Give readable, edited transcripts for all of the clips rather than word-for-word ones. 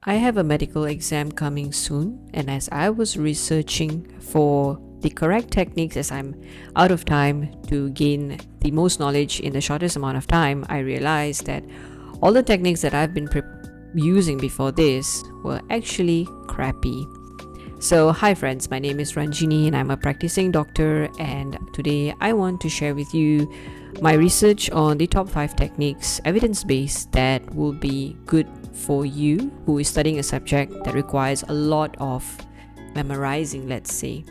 I have a medical exam coming soon, and as I was researching for the correct techniques as I'm out of time to gain the most knowledge in the shortest amount of time, I realized that all the techniques that I've been using before this were actually crappy. So hi friends, my name is Ranjini and I'm a practicing doctor, and today I want to share with you my research on the top 5 techniques, evidence-based, that will be good for you who is studying a subject that requires a lot of memorizing, let's say.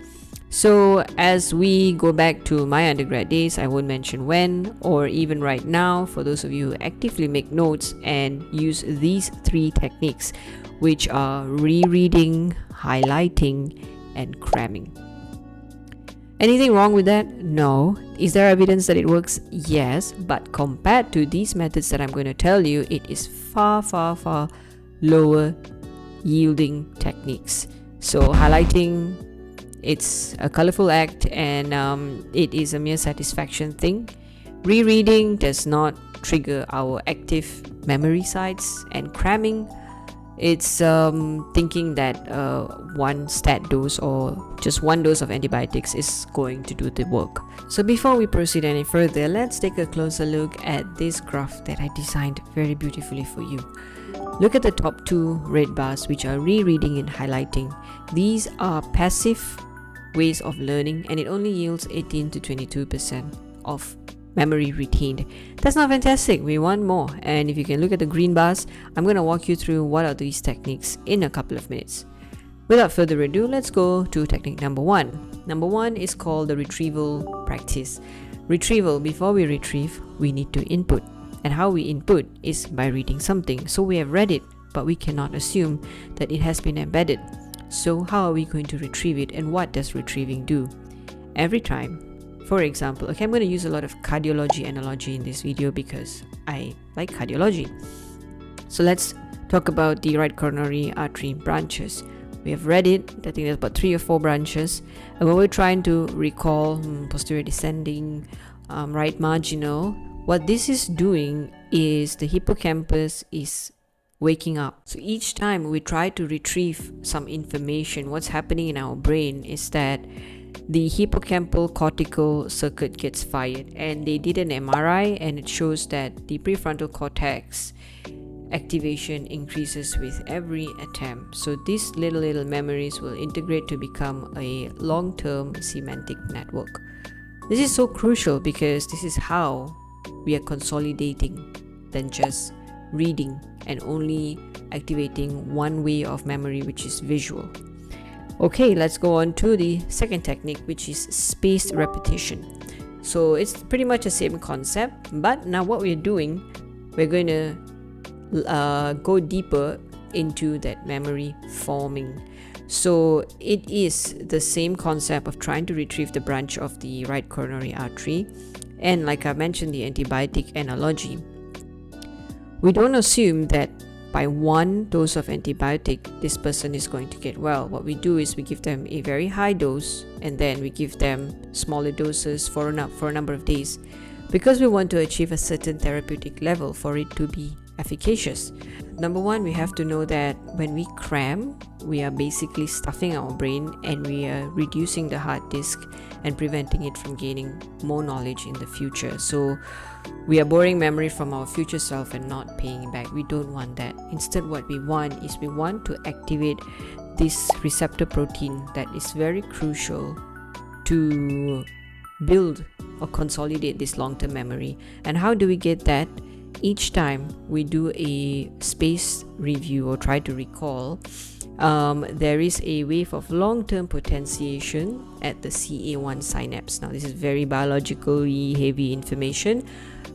So as we go back to my undergrad days, I won't mention when or even right now, for those of you who actively make notes and use these 3 techniques, which are rereading, highlighting, and cramming. Anything wrong with that? No. Is there evidence that it works? Yes, but compared to these methods that I'm going to tell you, it is far lower yielding techniques. So highlighting, it's a colorful act and it is a mere satisfaction thing. Rereading does not trigger our active memory sites, and cramming, it's thinking that one stat dose or just one dose of antibiotics is going to do the work. So before we proceed any further, let's take a closer look at this graph that I designed very beautifully for you. Look at the top 2 red bars, which are rereading and highlighting. These are passive ways of learning, and it only yields 18 to 22% of memory retained. That's not fantastic. We want more. And if you can look at the green bars, I'm going to walk you through what are these techniques in a couple of minutes. Without further ado, let's go to technique number 1. Number 1 is called the retrieval practice. Retrieval, before we retrieve, we need to input. And how we input is by reading something. So we have read it, but we cannot assume that it has been embedded. So how are we going to retrieve it, and what does retrieving do? Every time, for example, okay, I'm going to use a lot of cardiology analogy in this video because I like cardiology. So let's talk about the right coronary artery branches. We have read it. I think there's about 3 or 4 branches. And when we're trying to recall posterior descending, right marginal, what this is doing is the hippocampus is waking up. So each time we try to retrieve some information, what's happening in our brain is that the hippocampal cortical circuit gets fired, and they did an MRI and it shows that the prefrontal cortex activation increases with every attempt. So these little memories will integrate to become a long-term semantic network. This is so crucial because this is how we are consolidating than just reading and only activating one way of memory, which is visual. Okay, let's go on to the second technique, which is spaced repetition. So it's pretty much the same concept, but now what we're doing, we're going to go deeper into that memory forming. So it is the same concept of trying to retrieve the branch of the right coronary artery, and like I mentioned, the antibiotic analogy. We don't assume that by one dose of antibiotic this person is going to get well. What we do is we give them a very high dose, and then we give them smaller doses for a number of days, because we want to achieve a certain therapeutic level for it to be efficacious. Number 1, we have to know that when we cram, we are basically stuffing our brain and we are reducing the hard disk and preventing it from gaining more knowledge in the future. So we are borrowing memory from our future self and not paying it back. We don't want that. Instead, what we want is we want to activate this receptor protein that is very crucial to build or consolidate this long-term memory. And how do we get that? Each time we do a space review or try to recall, there is a wave of long-term potentiation at the CA1 synapse. Now, this is very biologically heavy information,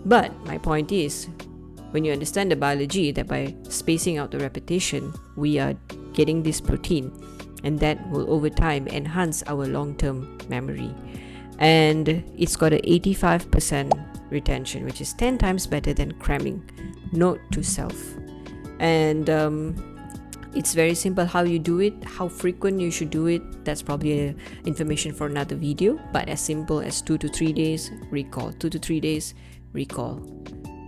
but my point is, when you understand the biology, that by spacing out the repetition, we are getting this protein, and that will over time enhance our long-term memory. And it's got an 85% retention, which is 10 times better than cramming. Note to self. And it's very simple how you do it, how frequent you should do it. That's probably information for another video, but as simple as 2 to 3 days recall, 2 to 3 days recall.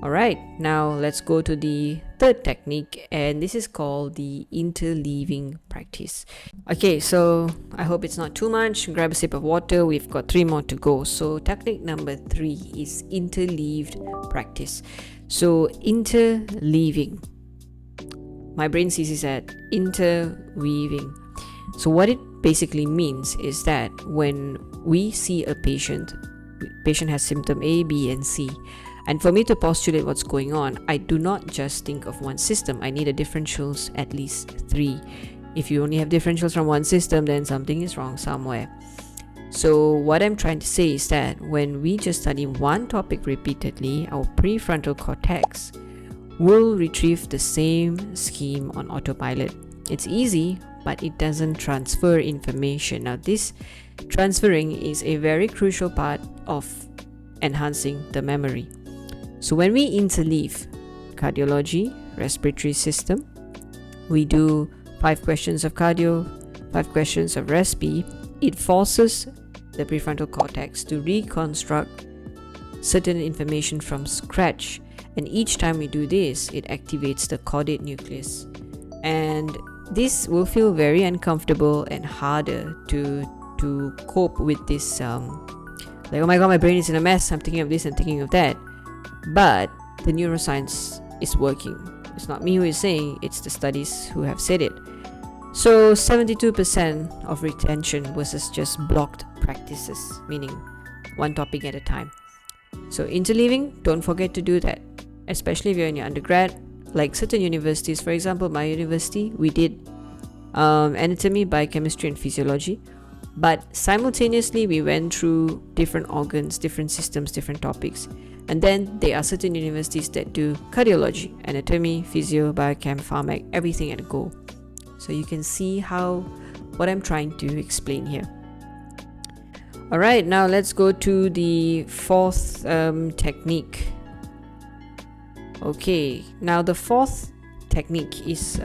Alright, now let's go to the third technique, and this is called the interleaving practice. Okay, so I hope it's not too much. Grab a sip of water. We've got 3 more to go. So technique number 3 is interleaved practice. So interleaving, my brain sees it as interweaving. So what it basically means is that when we see a patient has symptom A, B, and C, and for me to postulate what's going on, I do not just think of one system. I need a differentials at least 3. If you only have differentials from one system, then something is wrong somewhere. So what I'm trying to say is that when we just study one topic repeatedly, our prefrontal cortex will retrieve the same scheme on autopilot. It's easy, but it doesn't transfer information. Now, this transferring is a very crucial part of enhancing the memory. So when we interleave cardiology, respiratory system, we do 5 questions of cardio, 5 questions of respi. It forces the prefrontal cortex to reconstruct certain information from scratch. And each time we do this, it activates the caudate nucleus. And this will feel very uncomfortable and harder to cope with this, like, oh my god, my brain is in a mess, I'm thinking of this and thinking of that. But the neuroscience is working. It's not me who is saying, it's the studies who have said it. So 72% of retention versus just blocked practices, meaning one topic at a time. So interleaving, don't forget to do that, especially if you're in your undergrad. Like certain universities, for example, my university, we did anatomy, biochemistry, and physiology. But simultaneously, we went through different organs, different systems, different topics. And then there are certain universities that do cardiology, anatomy, physio, biochem, pharmac, everything at a go. So you can see what I'm trying to explain here. Alright, now let's go to the 4th technique. Okay, now the 4th technique is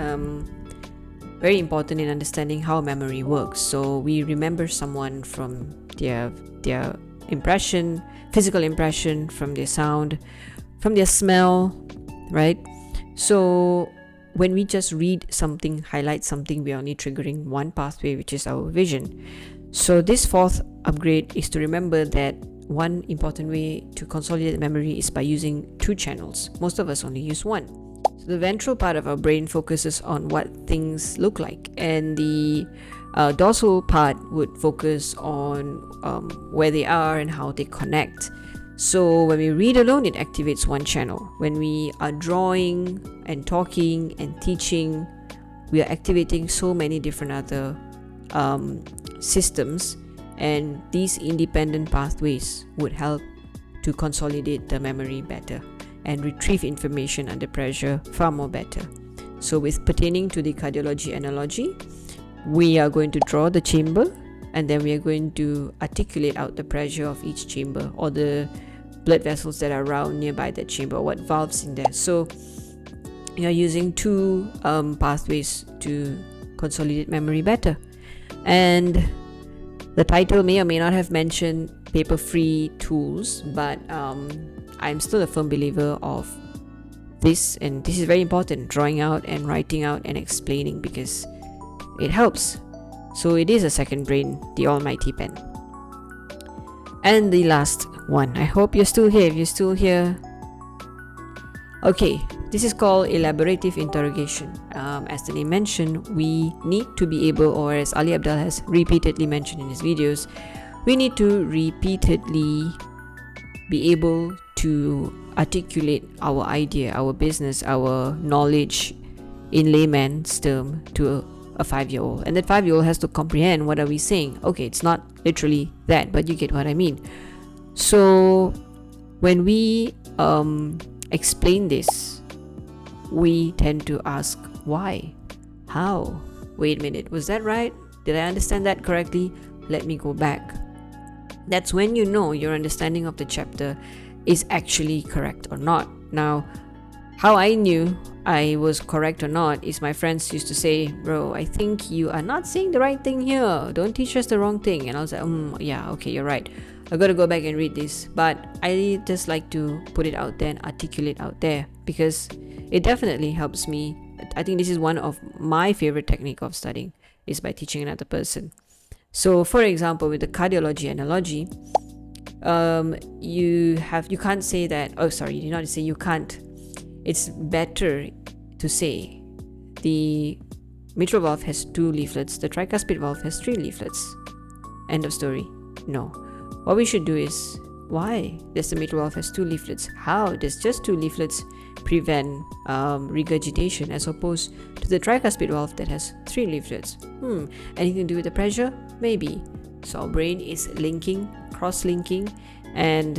very important in understanding how memory works. So we remember someone from their impression, physical impression, from their sound, from their smell, right? So when we just read something, highlight something, we are only triggering one pathway, which is our vision. So this 4th upgrade is to remember that one important way to consolidate memory is by using 2 channels. Most of us only use one. So the ventral part of our brain focuses on what things look like, and the dorsal part would focus on where they are and how they connect. So when we read alone, it activates one channel. When we are drawing and talking and teaching, we are activating so many different other systems, and these independent pathways would help to consolidate the memory better and retrieve information under pressure far more better. So with pertaining to the cardiology analogy, we are going to draw the chamber, and then we are going to articulate out the pressure of each chamber, or the blood vessels that are around nearby that chamber, what valves in there. So you're using 2 pathways to consolidate memory better. And the title may or may not have mentioned paper-free tools, but I'm still a firm believer of this, and this is very important, drawing out and writing out and explaining, because it helps. So it is a second brain, the almighty pen. And the last one, I hope you're still here. If you're still here, okay, this is called Elaborative Interrogation. As the name mentioned, we need to be able, or as Ali Abdal has repeatedly mentioned in his videos, we need to repeatedly be able to articulate our idea, our business, our knowledge in layman's term to a 5-year-old. And that 5-year-old has to comprehend what are we saying. Okay, it's not literally that, but you get what I mean. So when we explain this, we tend to ask why, how, wait a minute, was that right? Did I understand that correctly? Let me go back. That's when you know your understanding of the chapter is actually correct or not. Now, how I knew I was correct or not is my friends used to say, bro, I think you are not saying the right thing here. Don't teach us the wrong thing. And I was like, yeah, okay, you're right. I got to go back and read this. But I just like to put it out there and articulate out there because it definitely helps me. I think this is one of my favorite technique of studying is by teaching another person. So for example, with the cardiology analogy, you can't say that, you did not say you can't. It's better to say the mitral valve has 2 leaflets, the tricuspid valve has 3 leaflets. End of story. No. What we should do is, why does the mitral valve has 2 leaflets? How does just 2 leaflets prevent regurgitation as opposed to the tricuspid valve that has 3 leaflets? Anything to do with the pressure? Maybe. So our brain is linking, cross-linking, and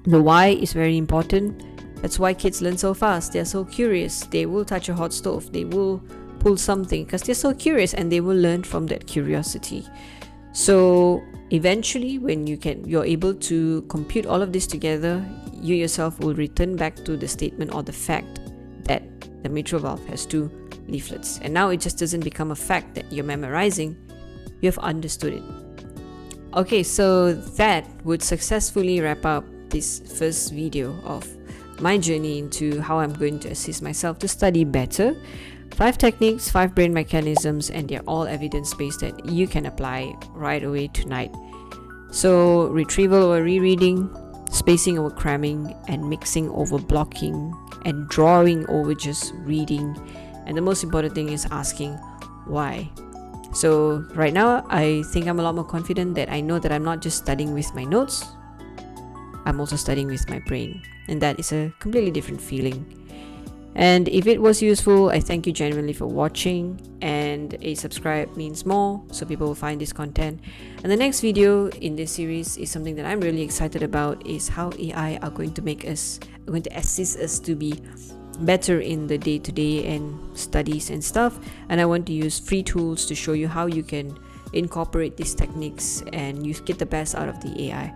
the why is very important. That's why kids learn so fast. They're so curious. They will touch a hot stove. They will pull something because they're so curious, and they will learn from that curiosity. So eventually, when you're able to compute all of this together, you yourself will return back to the statement or the fact that the mitral valve has 2 leaflets. And now it just doesn't become a fact that you're memorizing. You have understood it. Okay, so that would successfully wrap up this first video of my journey into how I'm going to assist myself to study better. 5 techniques, 5 brain mechanisms, and they're all evidence-based that you can apply right away tonight. So retrieval over rereading, spacing over cramming, and mixing over blocking, and drawing over just reading. And the most important thing is asking why. So right now, I think I'm a lot more confident that I know that I'm not just studying with my notes, I'm also studying with my brain. And that is a completely different feeling. And if it was useful, I thank you genuinely for watching, and a subscribe means more so people will find this content. And the next video in this series is something that I'm really excited about, is how AI are going to assist us to be better in the day-to-day and studies and stuff. And I want to use free tools to show you how you can incorporate these techniques and you get the best out of the AI.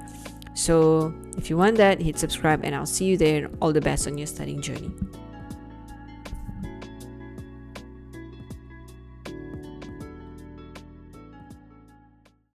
So if you want that, hit subscribe, and I'll see you there. All the best on your studying journey.